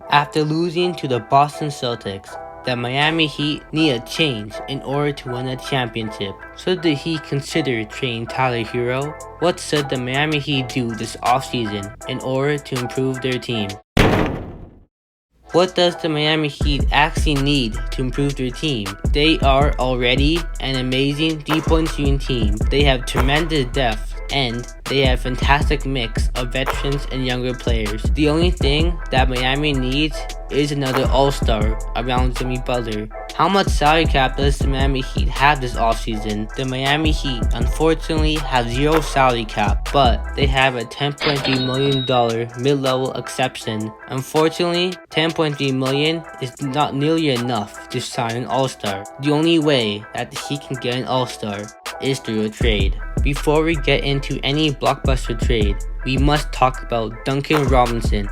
After losing to the Boston Celtics, the Miami Heat need a change in order to win a championship. Should the Heat consider trading Tyler Herro? What should the Miami Heat do this offseason in order to improve their team? What does the Miami Heat actually need to improve their team? They are already an amazing 3-point shooting team. They have tremendous depth and they have a fantastic mix of veterans and younger players. The only thing that Miami needs is another all-star around Jimmy Butler. How much salary cap does the Miami Heat have this offseason? The Miami Heat unfortunately have zero salary cap, but they have a $10.3 million mid-level exception. Unfortunately, $10.3 million is not nearly enough to sign an all-star. The only way that the Heat can get an all-star is through a trade. Before we get into any blockbuster trade, we must talk about Duncan Robinson.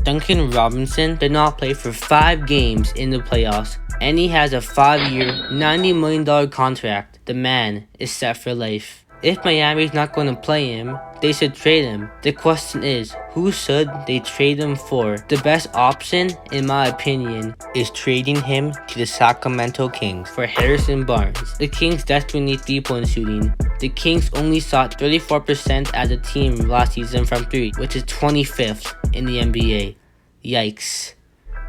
Duncan Robinson did not play for 5 games in the playoffs, and he has a 5-year, $90 million contract. The man is set for life. If Miami is not going to play him, they should trade him. The question is, who should they trade him for? The best option, in my opinion, is trading him to the Sacramento Kings for Harrison Barnes. The Kings desperately need 3-point shooting. The Kings only shot 34% as a team last season from 3, which is 25th in the NBA. Yikes.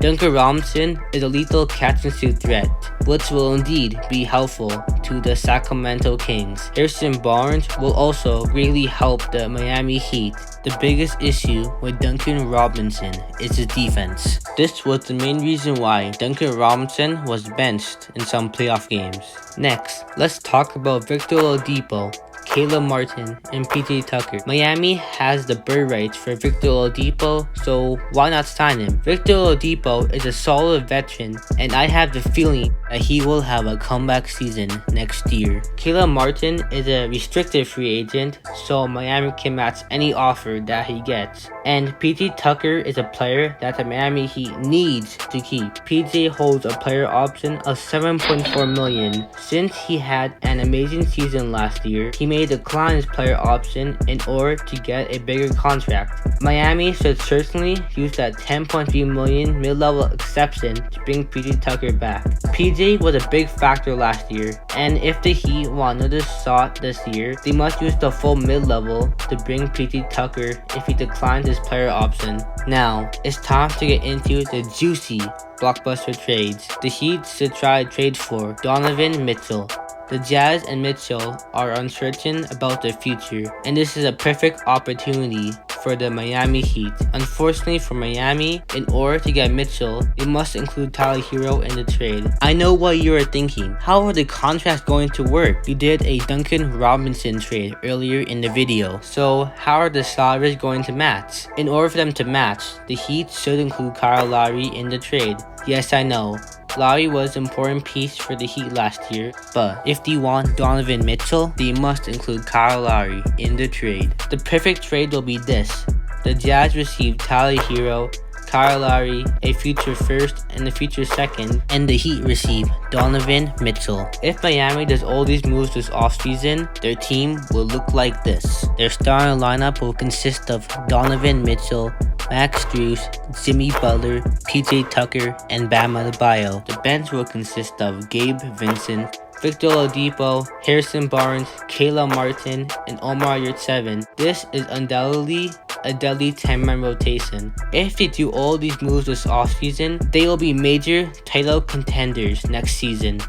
Duncan Robinson is a lethal catch-and-shoot threat, which will indeed be helpful to the Sacramento Kings. Harrison Barnes will also greatly help the Miami Heat. The biggest issue with Duncan Robinson is his defense. This was the main reason why Duncan Robinson was benched in some playoff games. Next, let's talk about Victor Oladipo, Caleb Martin, and PJ Tucker. Miami has the bird rights for Victor Oladipo, so why not sign him? Victor Oladipo is a solid veteran, and I have the feeling that he will have a comeback season next year. Caleb Martin is a restricted free agent, so Miami can match any offer that he gets. And PJ Tucker is a player that the Miami Heat needs to keep. PJ holds a player option of $7.4 million. Since he had an amazing season last year, he may decline his player option in order to get a bigger contract. Miami should certainly use that $10.3 million mid-level exception to bring PJ Tucker back. PJ was a big factor last year, and if the Heat want another shot this year, they must use the full mid-level to bring PJ Tucker if he declines his player option. Now, it's time to get into the juicy blockbuster trades. The Heat should try to trade for Donovan Mitchell. The Jazz and Mitchell are uncertain about their future, and this is a perfect opportunity for the Miami Heat. Unfortunately for Miami, in order to get Mitchell, they must include Tyler Herro in the trade. I know what you are thinking. How are the contracts going to work? You did a Duncan Robinson trade earlier in the video, so how are the salaries going to match? In order for them to match, the Heat should include Kyle Lowry in the trade. Yes, I know. Lowry was an important piece for the Heat last year, but if they want Donovan Mitchell, they must include Kyle Lowry in the trade. The perfect trade will be this. The Jazz receive Tyler Herro, Kyle Lowry, a future first and a future second, and the Heat receive Donovan Mitchell. If Miami does all these moves this offseason, their team will look like this. Their starting lineup will consist of Donovan Mitchell, Max Strus, Jimmy Butler, PJ Tucker, and Bam Adebayo. The bench will consist of Gabe Vincent, Victor Oladipo, Harrison Barnes, Caleb Martin, and Omar Yurtseven. This is undoubtedly a deadly 10-man rotation. If they do all these moves this offseason, they will be major title contenders next season.